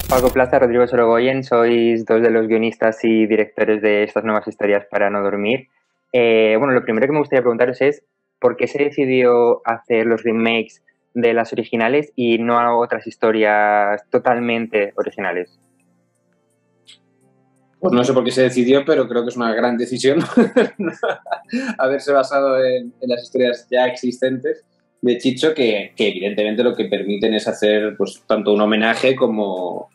Paco Plaza, Rodrigo Sorogoyen, sois dos de los guionistas y directores de estas nuevas historias para no dormir. Bueno, lo primero que me gustaría preguntaros es ¿por qué se decidió hacer los remakes de las originales y no a otras historias totalmente originales? Pues no sé por qué se decidió, pero creo que es una gran decisión haberse basado en las historias ya existentes de Chicho, que evidentemente lo que permiten es hacer pues tanto un homenaje como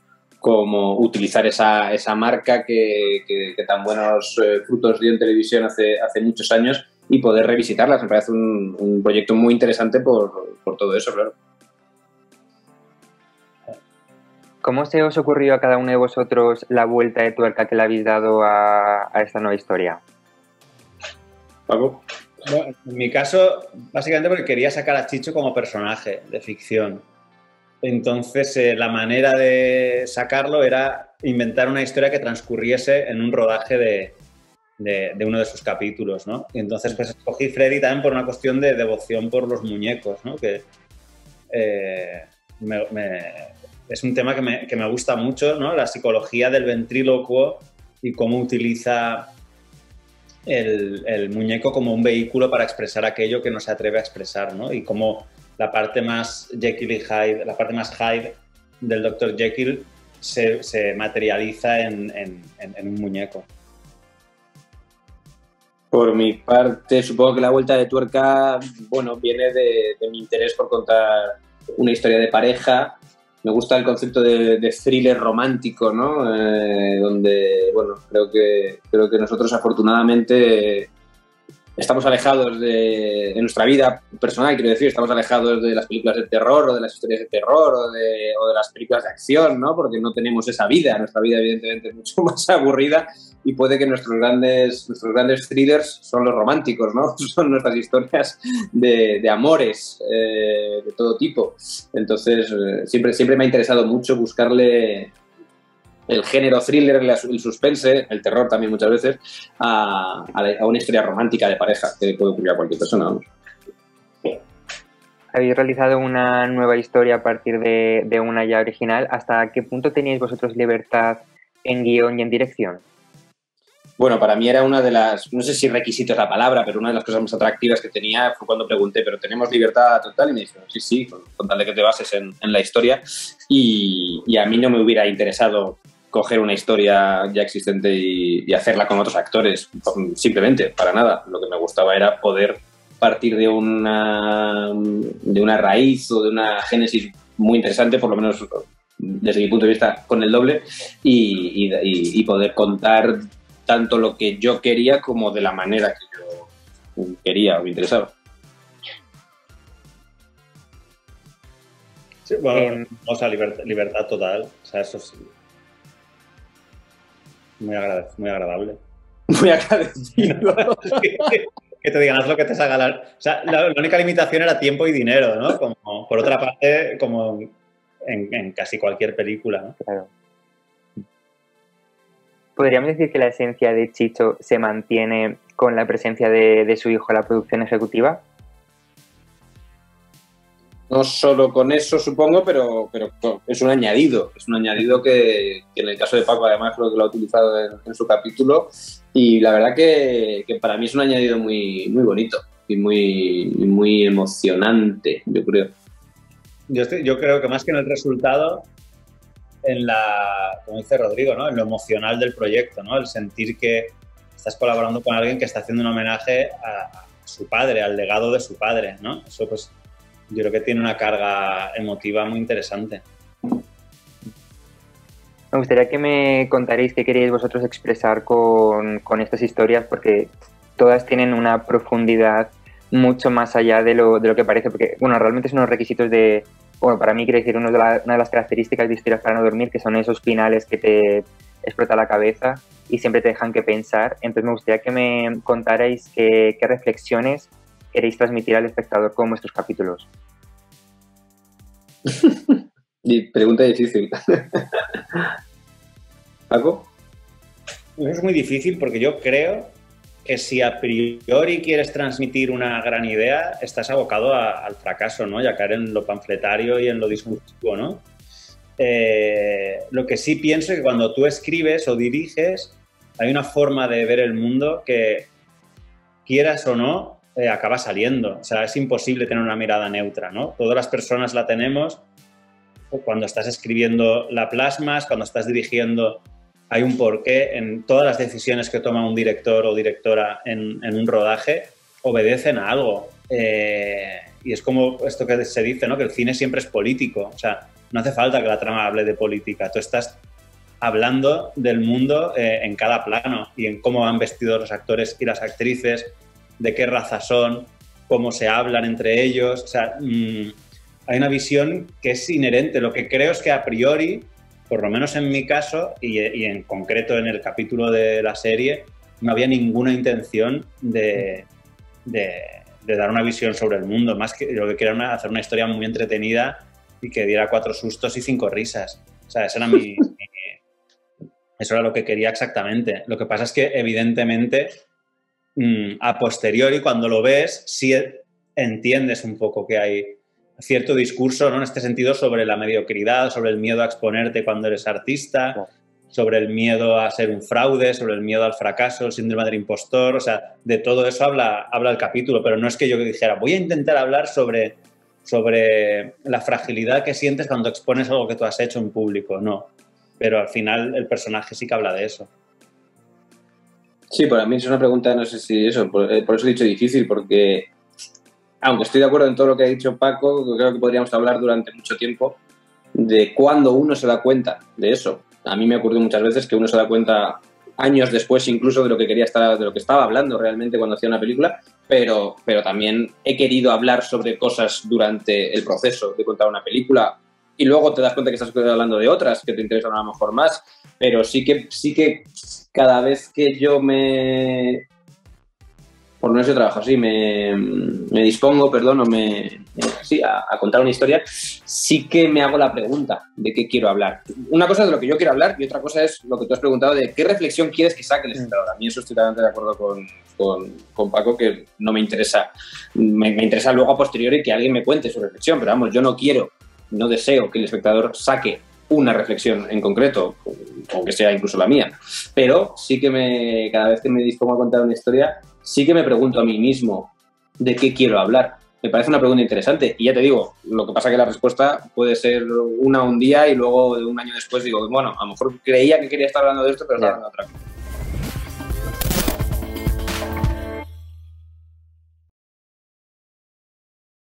utilizar esa marca que tan buenos frutos dio en televisión hace muchos años y poder revisitarlas. Me parece un proyecto muy interesante por todo eso, claro. ¿Cómo se os ocurrió a cada uno de vosotros la vuelta de tuerca que le habéis dado a esta nueva historia? ¿Paco? Bueno, en mi caso, básicamente porque quería sacar a Chicho como personaje de ficción. Entonces, la manera de sacarlo era inventar una historia que transcurriese en un rodaje de uno de sus capítulos, ¿no? Y entonces, pues escogí Freddy también por una cuestión de devoción por los muñecos, ¿no? Que es un tema que me gusta mucho, ¿no? La psicología del ventrílocuo y cómo utiliza el muñeco como un vehículo para expresar aquello que no se atreve a expresar, ¿no? Y cómo la parte más Jekyll y Hyde, la parte más Hyde del Dr. Jekyll se materializa en un muñeco. Por mi parte, supongo que la vuelta de tuerca, bueno, viene de mi interés por contar una historia de pareja. Me gusta el concepto de thriller romántico, ¿no? Donde, bueno, creo que nosotros afortunadamente estamos alejados en nuestra vida personal, quiero decir, estamos alejados de las películas de terror o de las historias de terror o de las películas de acción, ¿no? Porque no tenemos esa vida. Nuestra vida, evidentemente, es mucho más aburrida y puede que nuestros grandes thrillers son los románticos, ¿no? Son nuestras historias de amores de todo tipo. Entonces, siempre me ha interesado mucho buscarle el género thriller, el suspense, el terror también muchas veces, a una historia romántica de pareja que puede ocurrir a cualquier persona. Vamos. Habéis realizado una nueva historia a partir de una ya original. ¿Hasta qué punto teníais vosotros libertad en guión y en dirección? Bueno, para mí era una de las, no sé si requisito es la palabra, pero una de las cosas más atractivas que tenía fue cuando pregunté, ¿pero tenemos libertad total? Y me dijeron, sí, con tal de que te bases en la historia. Y a mí no me hubiera interesado coger una historia ya existente y hacerla con otros actores, simplemente, para nada. Lo que me gustaba era poder partir de una raíz o de una génesis muy interesante, por lo menos desde mi punto de vista, con el doble, y poder contar tanto lo que yo quería como de la manera que yo quería o me interesaba. Sí, bueno, o sea, libertad total. O sea, eso es muy agradable. Muy agradecido. Que te digan, haz lo que te salga la... O sea, la única limitación era tiempo y dinero, ¿no? Como, por otra parte, como en casi cualquier película, ¿no? Claro. ¿Podríamos decir que la esencia de Chicho se mantiene con la presencia de su hijo en la producción ejecutiva? No solo con eso, supongo, pero es un añadido. Es un añadido que en el caso de Paco, además, creo que lo ha utilizado en su capítulo. Y la verdad que para mí es un añadido muy, muy bonito y muy emocionante, yo creo. Yo creo que más que en el resultado, como dice Rodrigo, ¿no? En lo emocional del proyecto, ¿no? El sentir que estás colaborando con alguien que está haciendo un homenaje a su padre, al legado de su padre, ¿no? Eso, pues, yo creo que tiene una carga emotiva muy interesante. Me gustaría que me contaréis qué queréis vosotros expresar con estas historias, porque todas tienen una profundidad mucho más allá de lo que parece, porque, bueno, realmente son unos requisitos bueno, para mí quiere decir una de las características de Historias para no dormir, que son esos finales que te explota la cabeza y siempre te dejan que pensar. Entonces me gustaría que me contarais qué reflexiones queréis transmitir al espectador con vuestros capítulos. Pregunta difícil. ¿Paco? Es muy difícil porque yo creo que si a priori quieres transmitir una gran idea, estás abocado al fracaso, ¿no? Y a caer en lo panfletario y en lo discursivo, ¿no? Lo que sí pienso es que cuando tú escribes o diriges, hay una forma de ver el mundo que, quieras o no, acaba saliendo. O sea, es imposible tener una mirada neutra, ¿no? Todas las personas la tenemos. Cuando estás escribiendo la plasmas, cuando estás dirigiendo hay un porqué. En todas las decisiones que toma un director o directora en un rodaje obedecen a algo. Y es como esto que se dice, ¿no? Que el cine siempre es político. O sea, no hace falta que la trama hable de política. Tú estás hablando del mundo en cada plano y en cómo han vestido los actores y las actrices, de qué raza son, cómo se hablan entre ellos. O sea, hay una visión que es inherente. Lo que creo es que a priori, por lo menos en mi caso y en concreto en el capítulo de la serie, no había ninguna intención de dar una visión sobre el mundo. Más que lo que quería era hacer una historia muy entretenida y que diera 4 sustos y 5 risas. O sea, eso era lo que quería exactamente. Lo que pasa es que, evidentemente, a posteriori, cuando lo ves, sí entiendes un poco que hay cierto discurso, ¿no? En este sentido, sobre la mediocridad, sobre el miedo a exponerte cuando eres artista, sobre el miedo a ser un fraude, sobre el miedo al fracaso, el síndrome del impostor. O sea, de todo eso habla el capítulo, pero no es que yo dijera, voy a intentar hablar sobre la fragilidad que sientes cuando expones algo que tú has hecho en público. No. Pero al final el personaje sí que habla de eso. Sí, para mí es una pregunta, no sé si eso, por eso he dicho difícil, porque aunque estoy de acuerdo en todo lo que ha dicho Paco, creo que podríamos hablar durante mucho tiempo de cuándo uno se da cuenta de eso. A mí me ha ocurrido muchas veces que uno se da cuenta años después incluso de lo que estaba hablando realmente cuando hacía una película, pero también he querido hablar sobre cosas durante el proceso de contar una película y luego te das cuenta que estás hablando de otras que te interesan a lo mejor más, pero sí que cada vez que yo por no sé, trabajo así, me dispongo, a contar una historia, sí que me hago la pregunta de qué quiero hablar. Una cosa es de lo que yo quiero hablar y otra cosa es lo que tú has preguntado de qué reflexión quieres que saque el espectador. A mí eso estoy totalmente de acuerdo con Paco, que no me interesa. Me interesa luego a posteriori que alguien me cuente su reflexión, pero vamos, yo no deseo que el espectador saque una reflexión en concreto, aunque sea incluso la mía, pero sí que cada vez que me dispongo a contar una historia, sí que me pregunto a mí mismo de qué quiero hablar. Me parece una pregunta interesante y ya te digo, lo que pasa es que la respuesta puede ser un día y luego un año después digo, bueno, a lo mejor creía que quería estar hablando de esto, pero estaba hablando de otra cosa.